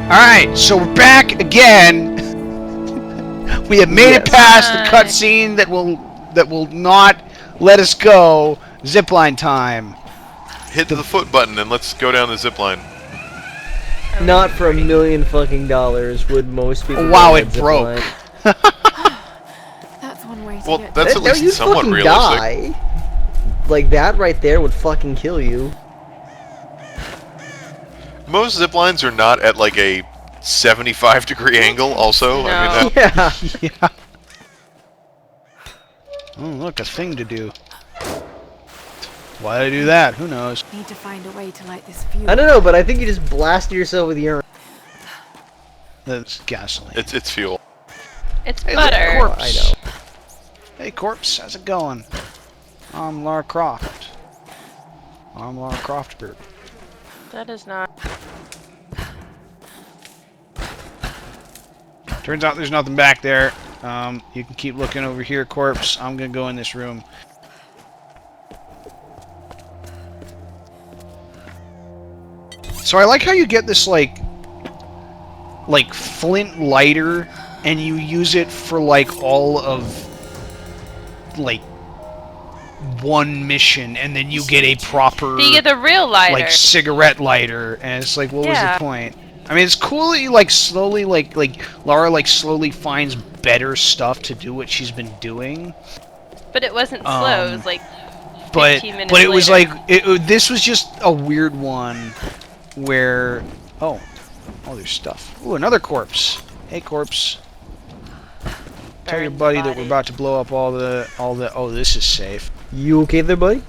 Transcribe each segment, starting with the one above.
Alright, so we're back again. We have made it past the cutscene that will not let us go. Zipline time. Hit the foot button and let's go down the zipline. Not for $1 million fucking dollars would most people. Wow, it broke. That's one way to get that's at least somewhat realistic. Die. Like that right there would fucking kill you. Most zip lines are not at like a 75-degree angle also. No. I mean, Yeah. Oh, look, a thing to do. Why did I do that? Who knows? Need to find a way to light this fuel. I don't know, but I think you just blasted yourself with urine. That's gasoline. it's fuel. It's Hey, butter. look, corpse. I know. Hey, corpse, how's it going? I'm Lara Croft. I'm Lara Croft group. That is not. Turns out there's nothing back there. You can keep looking over here, corpse. I'm gonna go in this room. So I like how you get this like flint lighter, and you use it for like all of like one mission, and then you get a proper. You get the real lighter. Like cigarette lighter, and it's like, what was the point? I mean, it's cool that you like slowly like Lara like slowly finds better stuff to do what she's been doing. But it wasn't slow. It was like 15 minutes but it was later. like this was just a weird one where oh there's stuff. Ooh, another corpse. Hey, corpse. Tell your buddy that we're about to blow up all the oh, this is safe. You okay there, buddy?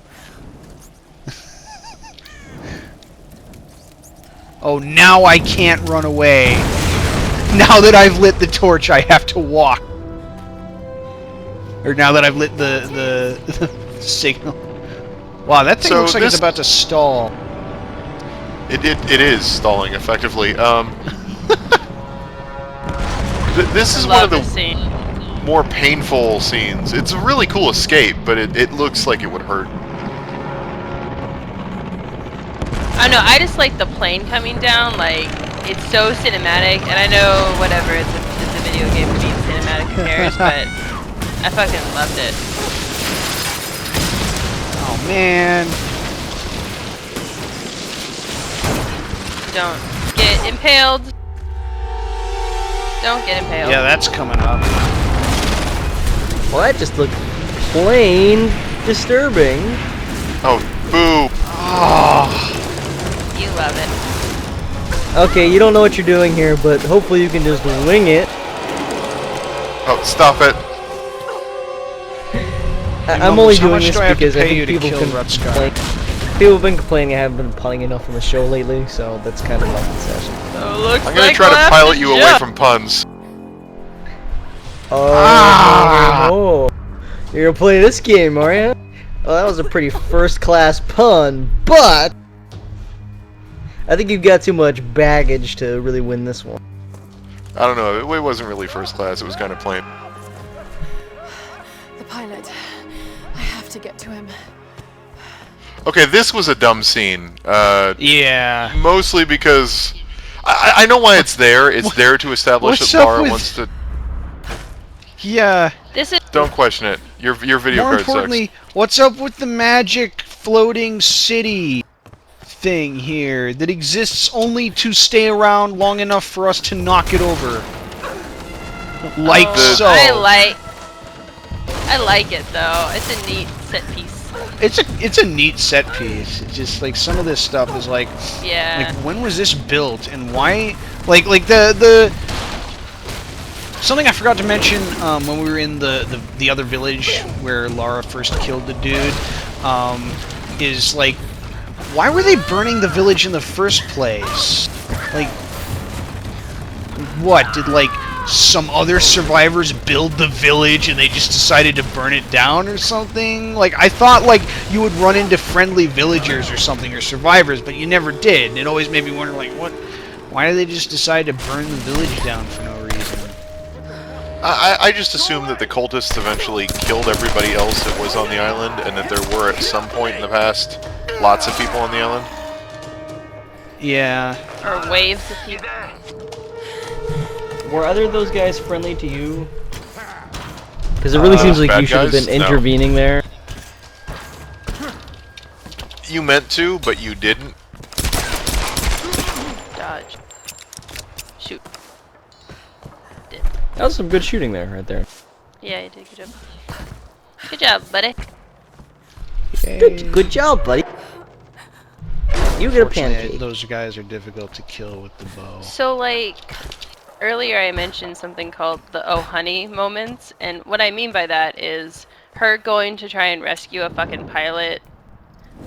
Oh, now I can't run away. Now that I've lit the torch, I have to walk. Or now that I've lit the signal. Wow, that thing looks like it's about to stall. It is stalling effectively. This is one of the more painful scenes. It's a really cool escape, but it looks like it would hurt. I don't know, I just like the plane coming down, like, it's so cinematic, and I know, whatever, it's a video game to be cinematic compares, but I fucking loved it. Oh, man. Don't get impaled. Don't get impaled. Yeah, that's coming up. Well, that just looked plain disturbing. Oh, boo. Oh. You love it. Okay, you don't know what you're doing here, but hopefully you can just wing it. Oh, stop it. I'm only doing this do I have to because I pay you think to people kill can Rutsky? complain. People have been complaining I haven't been punning enough on the show lately, so that's kind of my concession. So looks I'm gonna like try we'll to have pilot you away jump. from puns. Oh, you're gonna play this game, are you? Well, that was a pretty first-class pun, but I think you've got too much baggage to really win this one. I don't know, it wasn't really first class, it was kind of plain. The pilot. I have to get to him. Okay, this was a dumb scene. Yeah. Mostly because... I know why it's there. It's there to establish What's that up Lara with- wants to... Yeah. This is Don't question it. Your video More card importantly, sucks. what's up with the magic floating city thing here that exists only to stay around long enough for us to knock it over? Like so. I like it though. It's a neat set piece. It's a neat set piece. It's just like some of this stuff is like, Yeah. like when was this built and why? Like the something I forgot to mention when we were in the other village where Lara first killed the dude is like, why were they burning the village in the first place? Like, what did like some other survivors build the village and they just decided to burn it down or something? Like, I thought like you would run into friendly villagers or something, or survivors, but you never did. And it always made me wonder, like, why did they just decide to burn the village down for no reason? I just assumed that the cultists eventually killed everybody else that was on the island, and that there were at some point in the past lots of people on the island. Yeah. Or waves of people. Were either of those guys friendly to you? Because it really seems like bad you should have guys? been No. intervening there. You meant to, but you didn't. Dodge. Shoot. That was some good shooting there, right there. Yeah, you did. Good job. Good job, buddy. Good job, buddy. You get a pancake. Those guys are difficult to kill with the bow. So, like, earlier I mentioned something called the oh honey moments, and what I mean by that is her going to try and rescue a fucking pilot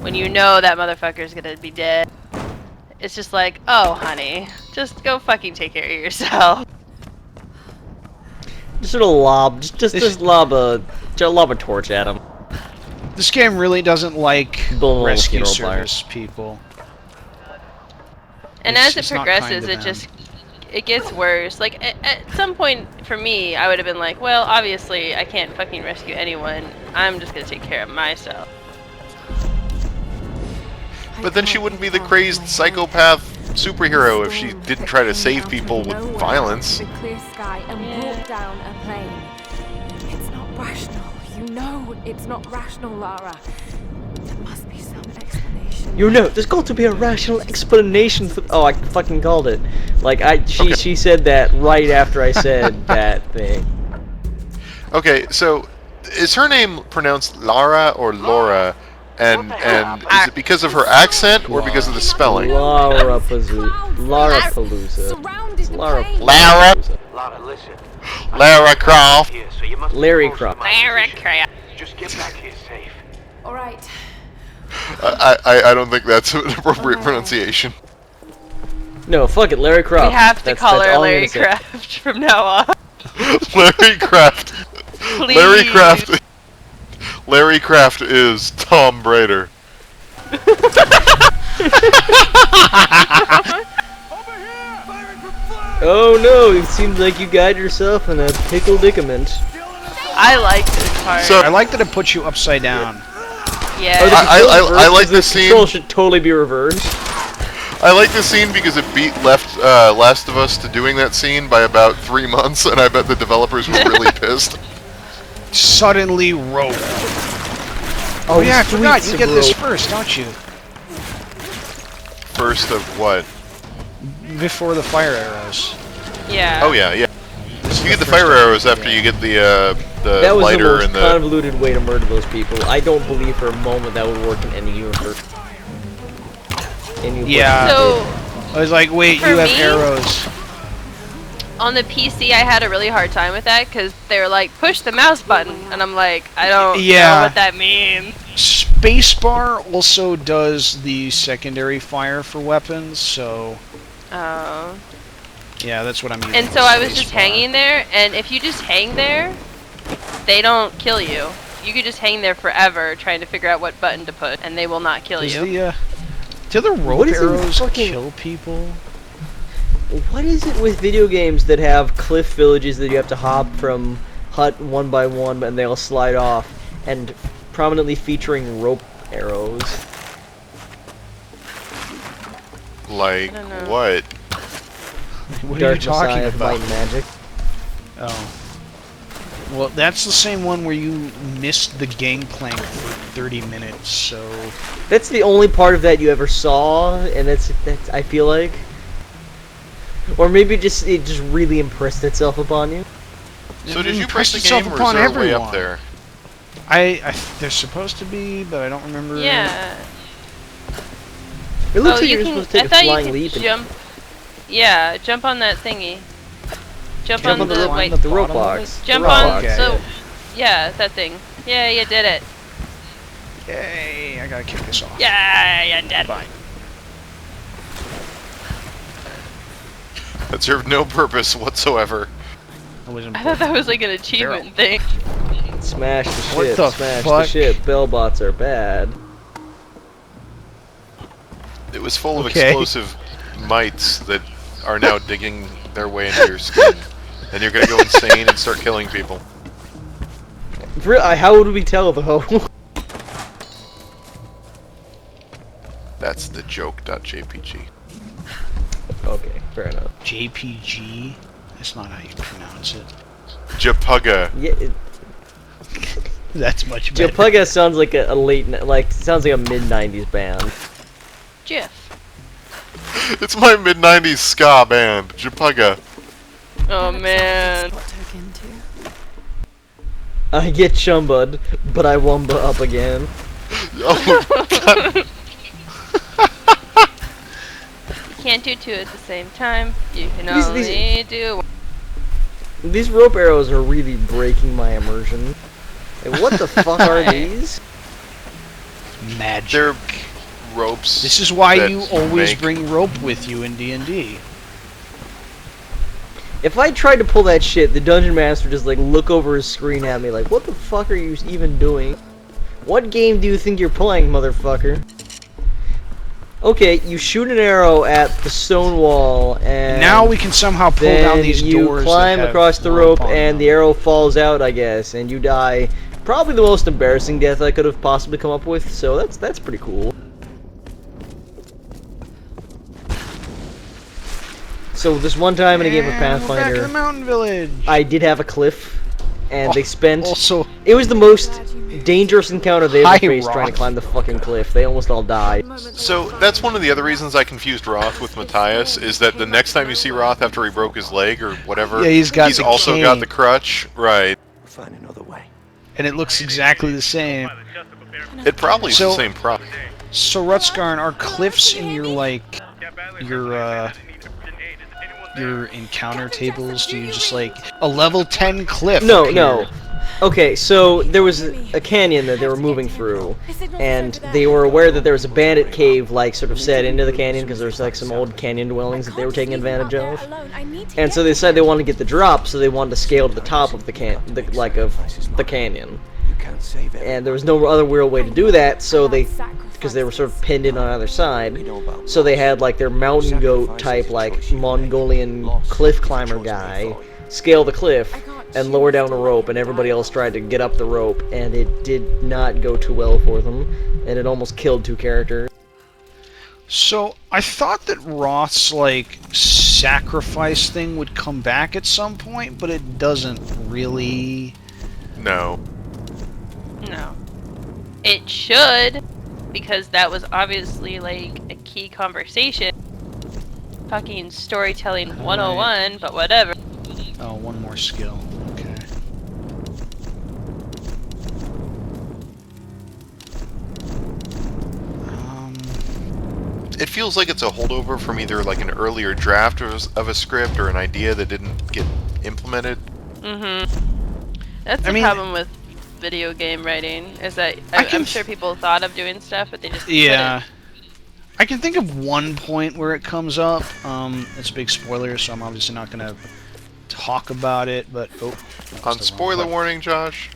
when you know that motherfucker's gonna be dead. It's just like, oh honey, just go fucking take care of yourself. Just sort of lob, just lob a torch at him. This game really doesn't like Build a rescue little funeral pyre. service people. And It's- as it it's not kind progresses, to it them. just it gets worse. Like at some point for me, I would have been like, well, obviously I can't fucking rescue anyone. I'm just gonna take care of myself. But then she wouldn't be the crazed psychopath superhero if she didn't try to save people with violence. The clear sky and brought down a plane. It's not rational. You know it's not rational, Lara. There must be some explanation. You know, there's got to be a rational explanation for. Oh, I fucking called it. Like she said that right after I said that thing. Okay, so is her name pronounced Lara or Laura? And is it because of her accent or because of the spelling? Lara Palooza. Surrounded the Lara. plane. Lara. Lara, listen. Lara Croft. Here, so you must Larry be close to Croft. my Larry position. Croft. Just get back here safe. All right. I don't think that's an appropriate pronunciation. No, fuck it, Larry Croft. We have to That's call her all I'm Larry gonna say. Kraft from now on. Larry Kraft. Please. Larry Kraft. Larry Kraft is Tom Brader. Oh no, it seems like you got yourself in a pickle dicament. I like this part. So I like that it puts you upside down. yeah. Oh, the I control like reversed, this the control scene. should totally be reversed. I like this scene because it beat Last of Us to doing that scene by about 3 months, and I bet the developers were really pissed. Suddenly rope. Oh yeah, I forgot. You get this first, don't you? First of what? Before the fire arrows. Yeah. Oh yeah, yeah. This is You get the first fire time. arrows after you get the That was the lighter most and the. convoluted way to murder those people. I don't believe for a moment that would work in any universe. Yeah. So I was like, wait, For you have me? arrows. on the PC, I had a really hard time with that because they were like, push the mouse button, and I'm like, I don't Yeah. know what that means. Spacebar also does the secondary fire for weapons, so Oh. yeah, that's what I'm using. And so I was just hanging there, and if you just hang there, they don't kill you. You could just hang there forever trying to figure out what button to push, and they will not kill Does you. do the rope What is it with arrows fucking- kill people? What is it with video games that have cliff villages that you have to hop from hut one by one and they all slide off, and prominently featuring rope arrows? Like I don't know. what? What Dark are you talking Messiah of about? Might and Magic. Oh. Well, that's the same one where you missed the gangplank for 30 minutes, so... That's the only part of that you ever saw, and that's I feel like. Or maybe it just really impressed itself upon you. So did you impressed press the itself game, or is upon there a way everyone. up there? They're supposed to be, but I don't remember. Yeah. It looks Oh, like you you're can. supposed to I take a thought you flying could leap and jump. Yeah, jump on that thingy. Jump jump on the line wait. up the rope bottom of box. it? Jump The rope on. box. Okay. So, yeah, that thing. Yeah, you did it. Yay, I gotta kick this off. Yeah, you did it. Bye. That served no purpose whatsoever. I wasn't I thought that was like an achievement thing. Smash the What ship, the smash fuck? the ship. Bellbots are bad. It was full of Okay. explosive mites that are now digging their way into your skin, and you're gonna go insane and start killing people. How would we tell though? That's the joke.jpg. Okay, fair enough. JPG. It's not how you pronounce it. Japuga. Yeah, That's much better. Japuga sounds like a late, sounds like a mid-90s band. Jiff. It's my mid-90s ska band, Japuga. Oh man. Token too. I get chumbud, but I wumba up again. Oh, God. You can't do two at the same time. You can These- only do one. These rope arrows are really breaking my immersion. Like, what the fuck are these? Magic. They're ropes. This is why that you always make- bring rope with you in D&D. If I tried to pull that shit, the dungeon master just like look over his screen at me like, what the fuck are you even doing? What game do you think you're playing, motherfucker? Okay, you shoot an arrow at the stone wall, and Now we can somehow pull then down these you doors. climb that have across the rope, on and them. the arrow falls out, I guess, and you die. Probably the most embarrassing death I could have possibly come up with. So that's pretty cool. So this one time in a game of And we're back to the Pathfinder, mountain village. I did have a cliff, and they spent. Also, It was the most dangerous encounter they ever Hi, faced trying to Roth. climb the fucking cliff. They almost all died. So that's one of the other reasons I confused Roth with Matthias, is that the next time you see Roth after he broke his leg or whatever, Yeah, he's got the also cane. got the crutch. Right. Find another way. and it looks exactly the same. It probably is So- the same prop. So Rutskarn, are cliffs in your your encounter tables? Do you just like a level 10 cliff? No, appear? no. Okay, so there was a canyon that they were moving through, and they were aware that there was a bandit cave, like, sort of set into the canyon, because there's, like, some old canyon dwellings that they were taking advantage of. And so they decided they wanted to get the drop, so they wanted to scale to the top of the canyon. You can't save it. And there was no other real way to do that, so they, because they were sort of pinned in on either side, so they had, like, their mountain goat type, like, Mongolian cliff climber guy scale the cliff and lower down the rope, and everybody else tried to get up the rope, and it did not go too well for them, and it almost killed 2 characters. So I thought that Roth's like sacrifice thing would come back at some point, but it doesn't really. No. No. It should, because that was obviously like a key conversation. Fucking storytelling 101, but whatever. Oh, one more skill. Okay. It feels like it's a holdover from either like an earlier draft of a script or an idea that didn't get implemented. That's I the mean- problem with video game writing, is that I'm sure people thought of doing stuff, but they just Yeah. I can think of one point where it comes up. It's a big spoiler, so I'm obviously not gonna talk about it. But that was the On wrong spoiler button. warning, Josh.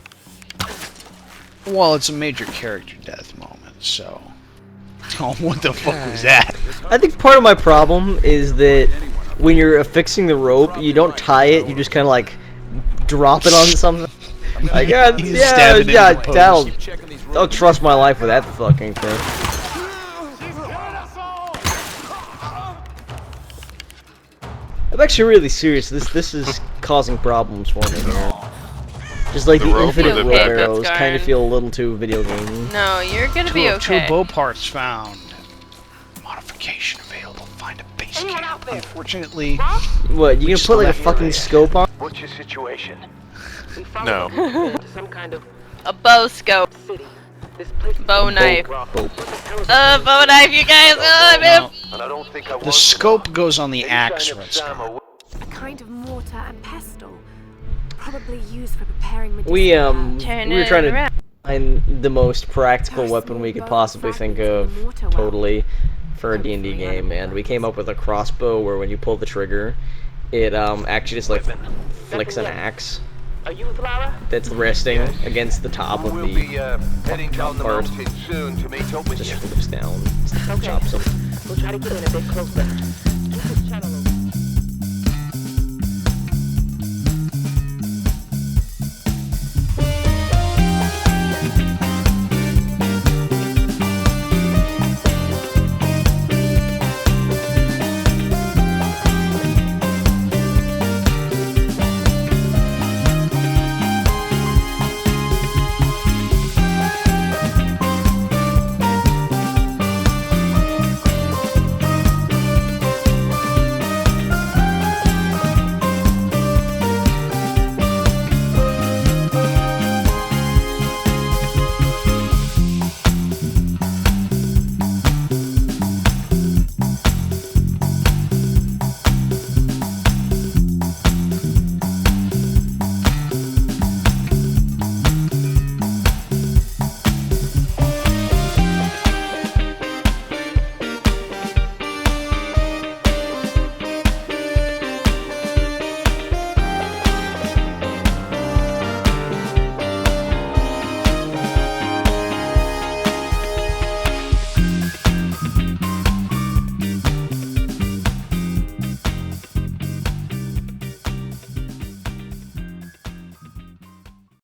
Well, it's a major character death moment, so. Oh, what the fuck was that? I think part of my problem is that when you're affixing the rope, you don't tie it, you just kind of like drop it on something. Like, yeah, You yeah, stab it yeah, into the post. I'll trust my life with that fucking thing. I'm actually really serious. This is causing problems for me here. Just like The the, rope or infinite the rope back? arrows That's kind of fine. feel a little too video gamey. No, you're gonna be Two okay. bow parts found. Modification available. Find a base camp. Unfortunately, What, you can just put like a left fucking right. scope on? What's your situation? No. Some kind of A bow scope. city. This place Bow knife. Well, Bow knife, you guys! Oh, well, and I don't think I the want scope goes on the any axe, sign of Sam Rutskarn. or A kind of mortar and pestle, probably used for preparing medicinal We herbs. Turn we were it trying to around. find the most practical weapon we could possibly think of, totally, for a D&D game, and we came up with a crossbow where when you pull the trigger, it actually just like flicks an axe Are you with Lara? that's resting against the top of We'll the be heading down the part. mountain soon to meet up with just you. flips down, Okay. chops them. We'll try to get in a bit closer.